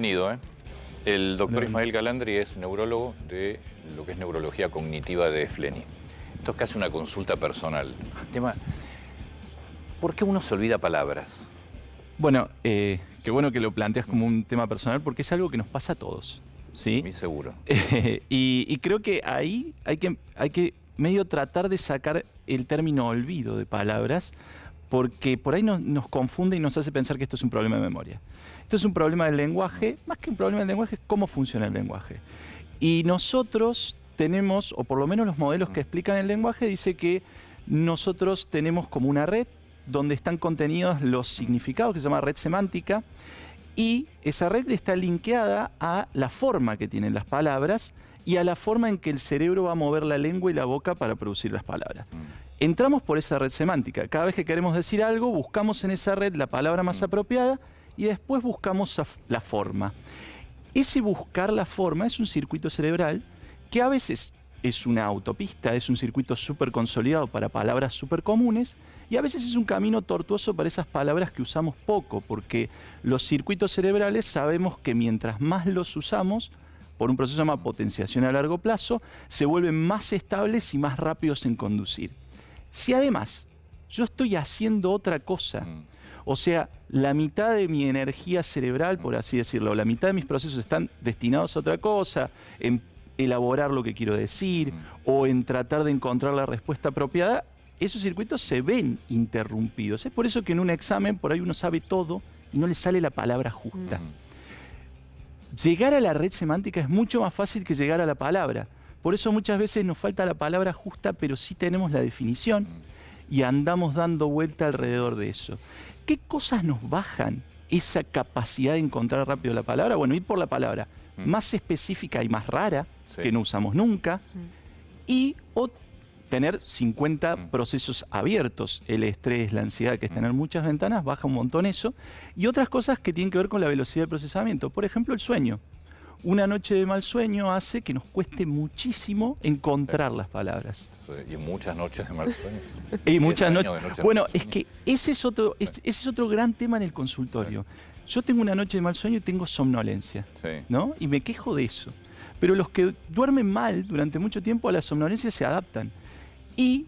Bienvenido, ¿eh? El doctor Hola. Ismael Galandri es neurólogo de lo que es neurología cognitiva de FLENI. Esto es casi una consulta personal. El tema, ¿por qué uno se olvida palabras? Bueno, qué bueno que lo planteas como un tema personal porque es algo que nos pasa a todos, ¿sí? Muy seguro. Y creo que ahí hay que medio tratar de sacar el término olvido de palabras porque por ahí nos confunde y nos hace pensar que esto es un problema de memoria. Esto es un problema del lenguaje, más que un problema del lenguaje, es cómo funciona el lenguaje. Y nosotros tenemos, o por lo menos los modelos que explican el lenguaje, dice que nosotros tenemos como una red donde están contenidos los significados, que se llama red semántica, y esa red está linkeada a la forma que tienen las palabras y a la forma en que el cerebro va a mover la lengua y la boca para producir las palabras. Entramos por esa red semántica. Cada vez que queremos decir algo, buscamos en esa red la palabra más apropiada y después buscamos la forma. Ese buscar la forma es un circuito cerebral que a veces es una autopista, es un circuito súper consolidado para palabras súper comunes y a veces es un camino tortuoso para esas palabras que usamos poco, porque los circuitos cerebrales sabemos que mientras más los usamos, por un proceso llamado potenciación a largo plazo, se vuelven más estables y más rápidos en conducir. Si además yo estoy haciendo otra cosa, o sea, la mitad de mi energía cerebral, por así decirlo, la mitad de mis procesos están destinados a otra cosa, en elaborar lo que quiero decir o en tratar de encontrar la respuesta apropiada, esos circuitos se ven interrumpidos. Es por eso que en un examen por ahí uno sabe todo y no le sale la palabra justa. Llegar a la red semántica es mucho más fácil que llegar a la palabra. Por eso muchas veces nos falta la palabra justa, pero sí tenemos la definición y andamos dando vuelta alrededor de eso. ¿Qué cosas nos bajan esa capacidad de encontrar rápido la palabra? Bueno, ir por la palabra más específica y más rara, que no usamos nunca, y o tener 50 procesos abiertos. El estrés, la ansiedad, que es tener muchas ventanas, baja un montón eso. Y otras cosas que tienen que ver con la velocidad de procesamiento. Por ejemplo, el sueño. Una noche de mal sueño hace que nos cueste muchísimo encontrar las palabras. Y muchas noches de mal sueño. Y muchas noches. Bueno, es es que ese es otro gran tema en el consultorio. Yo tengo una noche de mal sueño y tengo somnolencia, ¿no? Y me quejo de eso. Pero los que duermen mal durante mucho tiempo a la somnolencia se adaptan. Y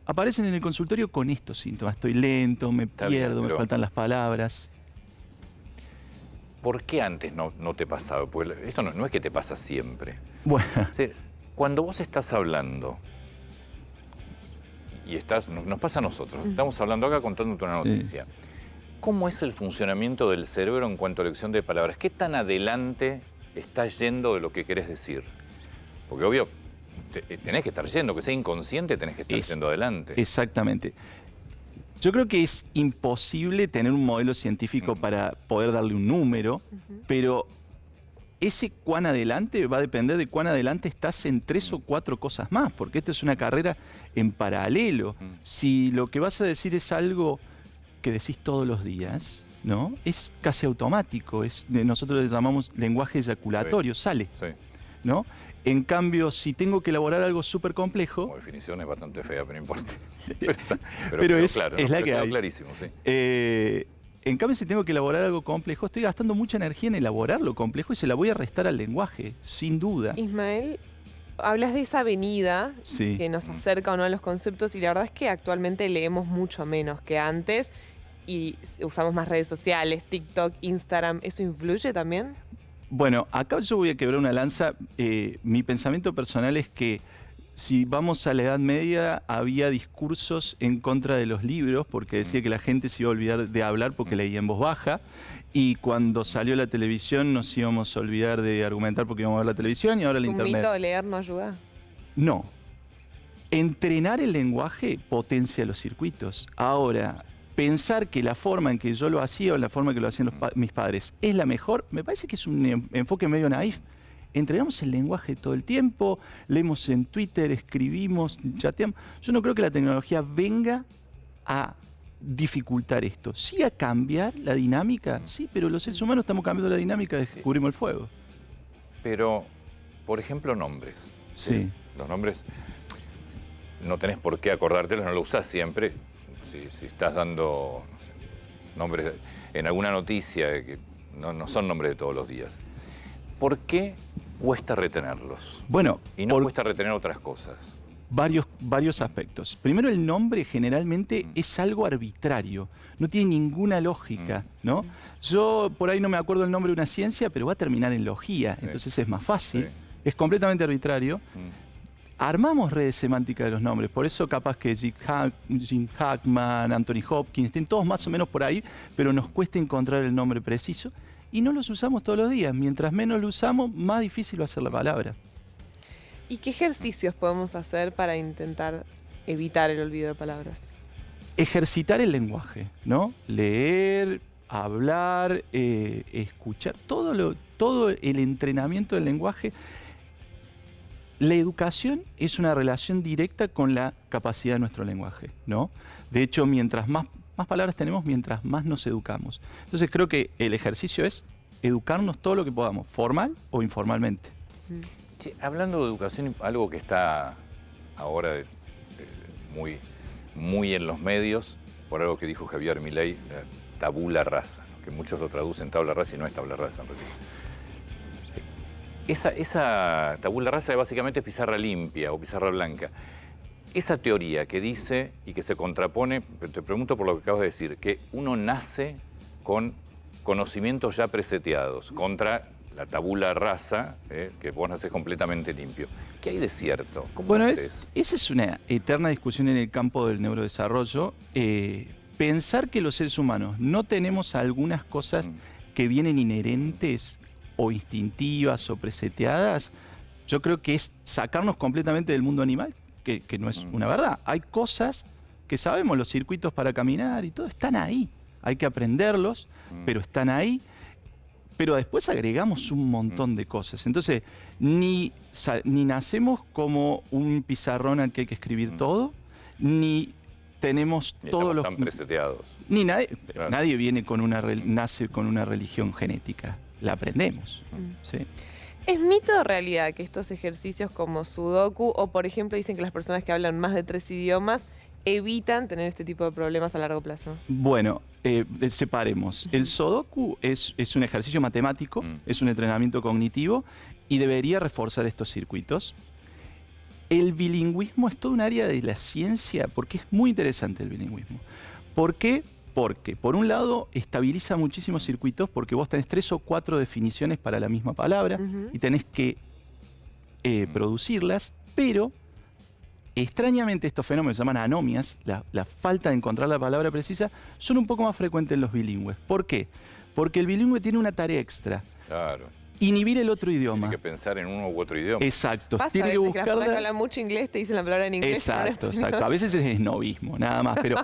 aparecen en el consultorio con estos síntomas. Estoy lento, me pierdo, me faltan las palabras. ¿Por qué antes no te pasaba? Porque esto no es que te pasa siempre. Bueno. O sea, cuando vos estás hablando, y nos pasa a nosotros, estamos hablando acá contándote una noticia. ¿Cómo es el funcionamiento del cerebro en cuanto a elección de palabras? ¿Qué tan adelante estás yendo de lo que querés decir? Porque obvio, tenés que estar yendo, que sea inconsciente, tenés que estar yendo adelante. Exactamente. Yo creo que es imposible tener un modelo científico para poder darle un número, pero ese cuán adelante va a depender de cuán adelante estás en 3 o 4 cosas más, porque esta es una carrera en paralelo. Si lo que vas a decir es algo que decís todos los días, ¿no? Es casi automático, nosotros le llamamos lenguaje eyaculatorio, sale, ¿no? En cambio, si tengo que elaborar algo súper complejo... Como definición es bastante fea, pero no importa. pero es, claro, es la que hay. Clarísimo, sí. En cambio, si tengo que elaborar algo complejo, estoy gastando mucha energía en elaborar lo complejo y se la voy a restar al lenguaje, sin duda. Ismael, hablas de esa avenida que nos acerca o no a los conceptos y la verdad es que actualmente leemos mucho menos que antes y usamos más redes sociales, TikTok, Instagram. ¿Eso influye también? Bueno, acá yo voy a quebrar una lanza. Mi pensamiento personal es que si vamos a la Edad Media, había discursos en contra de los libros, porque decía que la gente se iba a olvidar de hablar porque leía en voz baja, y cuando salió la televisión nos íbamos a olvidar de argumentar porque íbamos a ver la televisión, y ahora la internet. ¿Un mito de leer no ayuda? No. Entrenar el lenguaje potencia los circuitos. Ahora, pensar que la forma en que yo lo hacía o la forma que lo hacían mis padres es la mejor, me parece que es un enfoque medio naif. Entrenamos el lenguaje todo el tiempo, leemos en Twitter, escribimos, chateamos. Yo no creo que la tecnología venga a dificultar esto. Sí a cambiar la dinámica, sí, pero los seres humanos estamos cambiando la dinámica de que descubrimos el fuego. Pero, por ejemplo, nombres. Sí. Los nombres, no tenés por qué acordártelos, no lo usás siempre. Si estás dando, no sé, nombres en alguna noticia que no son nombres de todos los días. ¿Por qué cuesta retenerlos? Bueno, y no cuesta retener otras cosas. Varios aspectos. Primero, el nombre generalmente es algo arbitrario, no tiene ninguna lógica, ¿no? Yo por ahí no me acuerdo el nombre de una ciencia, pero va a terminar en logía, entonces es más fácil, es completamente arbitrario. Armamos redes semánticas de los nombres, por eso capaz que Jim Hackman, Anthony Hopkins, estén todos más o menos por ahí, pero nos cuesta encontrar el nombre preciso y no los usamos todos los días. Mientras menos lo usamos, más difícil va a ser la palabra. ¿Y qué ejercicios podemos hacer para intentar evitar el olvido de palabras? Ejercitar el lenguaje, ¿no? Leer, hablar, escuchar, todo el entrenamiento del lenguaje. La educación es una relación directa con la capacidad de nuestro lenguaje, ¿no? De hecho, mientras más palabras tenemos, mientras más nos educamos. Entonces creo que el ejercicio es educarnos todo lo que podamos, formal o informalmente. Sí, hablando de educación, algo que está ahora muy en los medios, por algo que dijo Javier Milei, tabula rasa, ¿no? Que muchos lo traducen tabla rasa y no es tabla rasa en realidad. Esa tabula rasa básicamente es pizarra limpia o pizarra blanca. Esa teoría que dice y que se contrapone, te pregunto por lo que acabas de decir, que uno nace con conocimientos ya preseteados contra la tabula rasa, que vos nacés completamente limpio. ¿Qué hay de cierto? Bueno, esa es una eterna discusión en el campo del neurodesarrollo. Pensar que los seres humanos no tenemos algunas cosas que vienen inherentes o instintivas o preseteadas, yo creo que es sacarnos completamente del mundo animal, que no es una verdad. Hay cosas que sabemos, los circuitos para caminar y todo, están ahí. Hay que aprenderlos, pero están ahí. Pero después agregamos un montón de cosas. Entonces, ni nacemos como un pizarrón al que hay que escribir todo, ni tenemos todos los... tan preseteados. Ni nadie viene con nace con una religión genética. La aprendemos. ¿Sí? ¿Es mito o realidad que estos ejercicios como Sudoku, o por ejemplo dicen que las personas que hablan más de 3 idiomas evitan tener este tipo de problemas a largo plazo? Bueno, separemos. El Sudoku es un ejercicio matemático, es un entrenamiento cognitivo y debería reforzar estos circuitos. El bilingüismo es todo un área de la ciencia porque es muy interesante el bilingüismo. ¿Por qué? Porque, por un lado, estabiliza muchísimos circuitos porque vos tenés 3 o 4 definiciones para la misma palabra y tenés que producirlas, pero extrañamente estos fenómenos se llaman anomias, la falta de encontrar la palabra precisa, son un poco más frecuentes en los bilingües. ¿Por qué? Porque el bilingüe tiene una tarea extra. Claro. Inhibir el otro idioma. Tiene que pensar en uno u otro idioma. Exacto. Pasa Tiene que buscarla. Que las personas que hablan mucho inglés te dicen la palabra en inglés. Exacto, exacto. A veces es esnovismo, nada más. Pero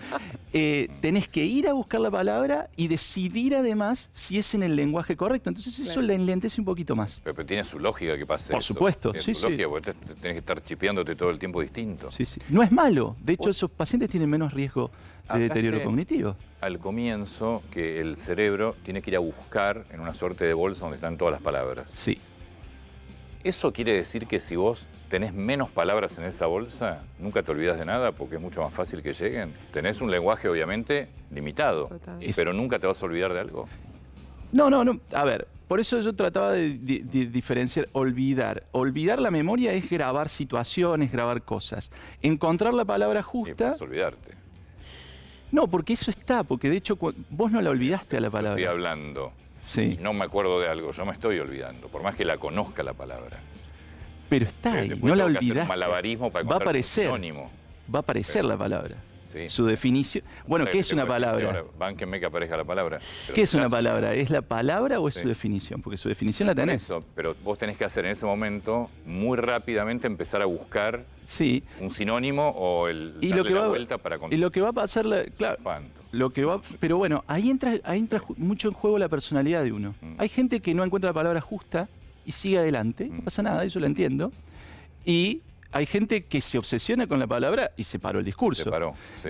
tenés que ir a buscar la palabra y decidir además si es en el lenguaje correcto. Entonces eso la enlentece un poquito más. Pero tiene su lógica que pase. Por supuesto, tiene sí, su lógica, porque tenés que estar chipeándote todo el tiempo distinto. Sí, sí. No es malo. De hecho, esos pacientes tienen menos riesgo de deterioro cognitivo. Al comienzo, que el cerebro tiene que ir a buscar en una suerte de bolsa donde están todas las palabras. Sí. ¿Eso quiere decir que si vos tenés menos palabras en esa bolsa, nunca te olvidas de nada porque es mucho más fácil que lleguen? Tenés un lenguaje, obviamente, limitado, pero nunca te vas a olvidar de algo. No. A ver, por eso yo trataba de diferenciar, olvidar. Olvidar la memoria es grabar situaciones, grabar cosas. Encontrar la palabra justa... Es olvidarte. No, porque eso está, porque de hecho vos no la olvidaste a la palabra. Estoy hablando. Sí. Y no me acuerdo de algo, yo me estoy olvidando, por más que la conozca la palabra. Pero está ahí, no la olvidaste. Un malabarismo para va a aparecer, sinónimo. Va a aparecer la palabra. Sí. Su definición. Bueno, ¿qué es una palabra? Bánquenme que aparezca la palabra. ¿Qué es una palabra? ¿Es la palabra o es su definición? Porque su definición la tenés. Eso, pero vos tenés que hacer en ese momento, muy rápidamente, empezar a buscar un sinónimo o darle la vuelta para contar. Y lo que va a pasar, claro, pero bueno, ahí entra mucho en juego la personalidad de uno. Hay gente que no encuentra la palabra justa y sigue adelante, no pasa nada, yo lo entiendo. Y hay gente que se obsesiona con la palabra y se paró el discurso. Se paró, sí.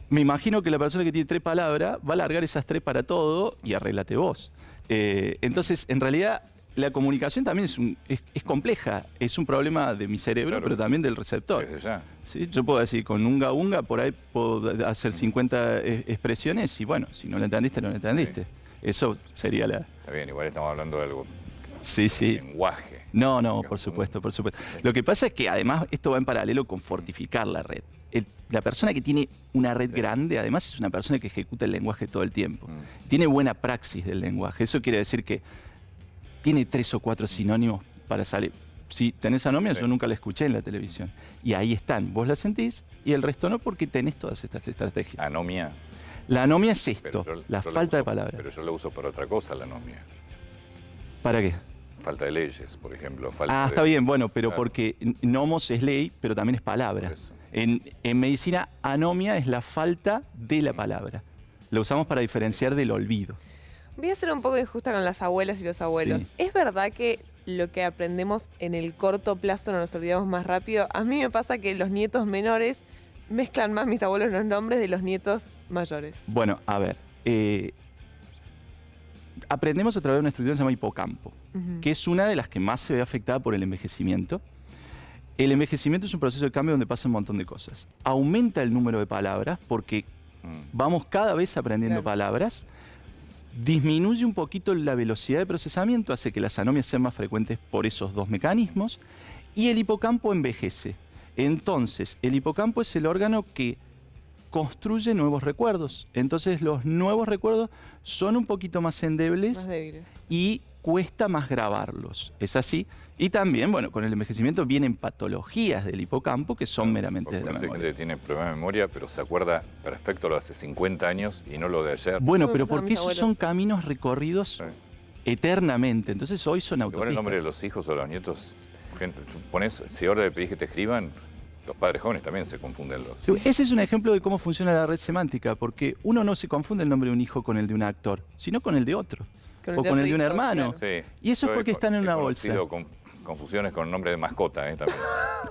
Me imagino que la persona que tiene 3 palabras va a alargar esas 3 para todo y arréglate vos. Entonces, en realidad, la comunicación también es compleja. Es un problema de mi cerebro, pero también del receptor. Desde ya. ¿Sí? Yo puedo decir, con unga, por ahí puedo hacer 50 expresiones y bueno, si no la entendiste, no la entendiste. Eso sería la... Está bien, igual estamos hablando de algo. Sí, sí. Lenguaje. No, por supuesto, por supuesto. Lo que pasa es que además esto va en paralelo con fortificar la red. La persona que tiene una red grande, además, es una persona que ejecuta el lenguaje todo el tiempo. Tiene buena praxis del lenguaje. Eso quiere decir que tiene 3 o 4 sinónimos para salir. Si tenés anomia, yo nunca la escuché en la televisión. Y ahí están. Vos la sentís y el resto no, porque tenés todas estas estrategias. Anomia. La anomia es esto, Pero la falta de palabras. Pero yo la uso para otra cosa, la anomia. ¿Para qué? Falta de leyes, por ejemplo. Está bien, bueno, pero porque nomos es ley, pero también es palabra. En medicina, anomia es la falta de la palabra. La usamos para diferenciar del olvido. Voy a ser un poco injusta con las abuelas y los abuelos. Sí. ¿Es verdad que lo que aprendemos en el corto plazo no nos olvidamos más rápido? A mí me pasa que los nietos menores mezclan más mis abuelos los nombres de los nietos mayores. Bueno, a ver. Aprendemos a través de una estructura que se llama hipocampo, que es una de las que más se ve afectada por el envejecimiento. El envejecimiento es un proceso de cambio donde pasa un montón de cosas. Aumenta el número de palabras porque vamos cada vez aprendiendo palabras. Disminuye un poquito la velocidad de procesamiento, hace que las anomias sean más frecuentes por esos dos mecanismos. Y el hipocampo envejece. Entonces, el hipocampo es el órgano que construye nuevos recuerdos. Entonces, los nuevos recuerdos son un poquito más endebles, más débiles, y cuesta más grabarlos. Es así. Y también, bueno, con el envejecimiento vienen patologías del hipocampo que son meramente de la memoria. Hay gente que tiene problemas de memoria, pero se acuerda perfecto lo de hace 50 años y no lo de ayer. Bueno, pero porque esos son caminos recorridos eternamente. Entonces, hoy son autopistas. ¿Te pones el nombre de los hijos o de los nietos? Pones, si ahora le pedís que te escriban, los padres jóvenes también se confunden. Ese es un ejemplo de cómo funciona la red semántica, porque uno no se confunde el nombre de un hijo con el de un actor, sino con el de otro, o con el de un hermano. Claro. Sí. Y eso es porque están en una bolsa. Confusiones con nombre de mascota, también.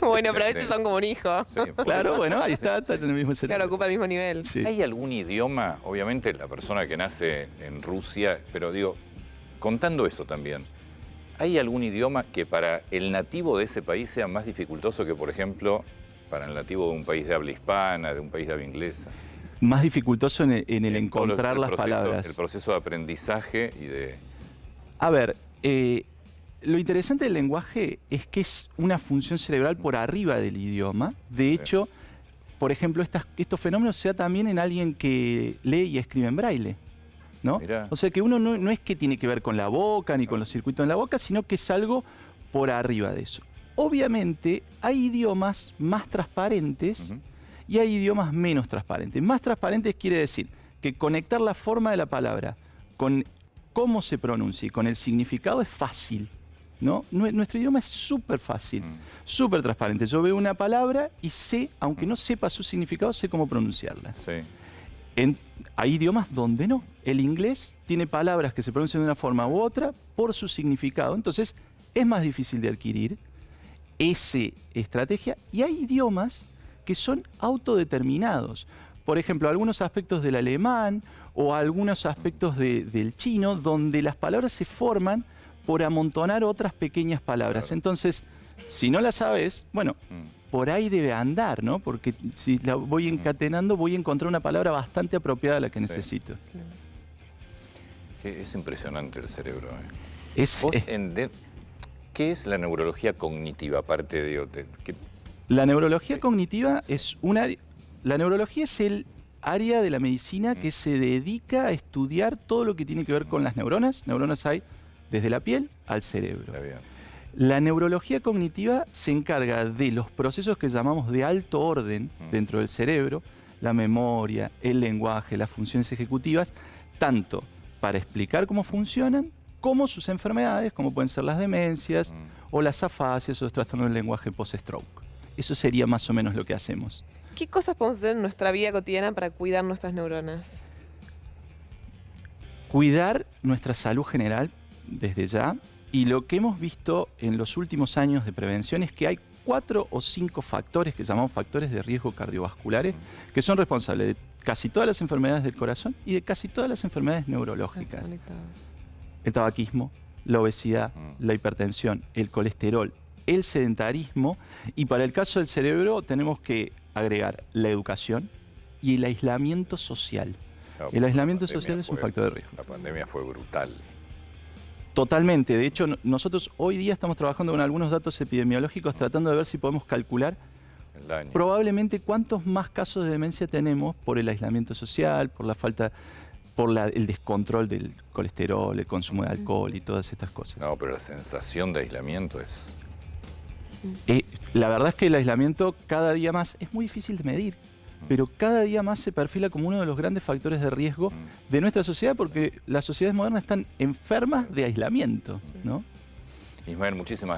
Bueno, pero estos son como un hijo. Sí, claro, bueno, ahí está en el mismo escenario. Claro, ocupa el mismo nivel. Sí. ¿Hay algún idioma, obviamente la persona que nace en Rusia, pero digo, contando eso también, ¿hay algún idioma que para el nativo de ese país sea más dificultoso que, por ejemplo, para el nativo de un país de habla hispana, de un país de habla inglesa? Más dificultoso en el encontrar las palabras. El proceso de aprendizaje y de... A ver, lo interesante del lenguaje es que es una función cerebral por arriba del idioma. De hecho, por ejemplo, estos fenómenos se da también en alguien que lee y escribe en braille, ¿no? Mirá. O sea que uno no es que tiene que ver con la boca ni con los circuitos en la boca, sino que es algo por arriba de eso. Obviamente hay idiomas más transparentes y hay idiomas menos transparentes. Más transparentes quiere decir que conectar la forma de la palabra con cómo se pronuncia y con el significado es fácil, ¿no? Nuestro idioma es súper fácil, súper transparente. Yo veo una palabra y sé, aunque no sepa su significado, sé cómo pronunciarla. Sí. Hay idiomas donde no. El inglés tiene palabras que se pronuncian de una forma u otra por su significado. Entonces, es más difícil de adquirir esa estrategia. Y hay idiomas que son autodeterminados. Por ejemplo, algunos aspectos del alemán o algunos aspectos del chino, donde las palabras se forman por amontonar otras pequeñas palabras. Claro. Entonces, si no las sabes, bueno, por ahí debe andar, ¿no? Porque si la voy encatenando, voy a encontrar una palabra bastante apropiada a la que necesito. Es impresionante el cerebro. ¿Qué es la neurología cognitiva, aparte de La neurología cognitiva es la neurología es el área de la medicina que se dedica a estudiar todo lo que tiene que ver con las neuronas. Neuronas hay desde la piel al cerebro. La neurología cognitiva se encarga de los procesos que llamamos de alto orden dentro del cerebro, la memoria, el lenguaje, las funciones ejecutivas, tanto para explicar cómo funcionan, como sus enfermedades, como pueden ser las demencias o las afasias o los trastornos del lenguaje post-stroke. Eso sería más o menos lo que hacemos. ¿Qué cosas podemos hacer en nuestra vida cotidiana para cuidar nuestras neuronas? Cuidar nuestra salud general desde ya. Y lo que hemos visto en los últimos años de prevención es que hay 4 o 5 factores que llamamos factores de riesgo cardiovasculares que son responsables de casi todas las enfermedades del corazón y de casi todas las enfermedades neurológicas. El tabaquismo, la obesidad, la hipertensión, el colesterol, el sedentarismo, y para el caso del cerebro tenemos que agregar la educación y el aislamiento social. No, el aislamiento social es un factor de riesgo. La pandemia fue brutal. Totalmente. De hecho, nosotros hoy día estamos trabajando con algunos datos epidemiológicos tratando de ver si podemos calcular El daño. probablemente cuántos más casos de demencia tenemos por el aislamiento social, por la falta, por el descontrol del colesterol, el consumo de alcohol y todas estas cosas. No, pero la sensación de aislamiento es... La verdad es que el aislamiento cada día más es muy difícil de medir, pero cada día más se perfila como uno de los grandes factores de riesgo de nuestra sociedad, porque las sociedades modernas están enfermas de aislamiento, ¿no? Ismael, muchísimas gracias.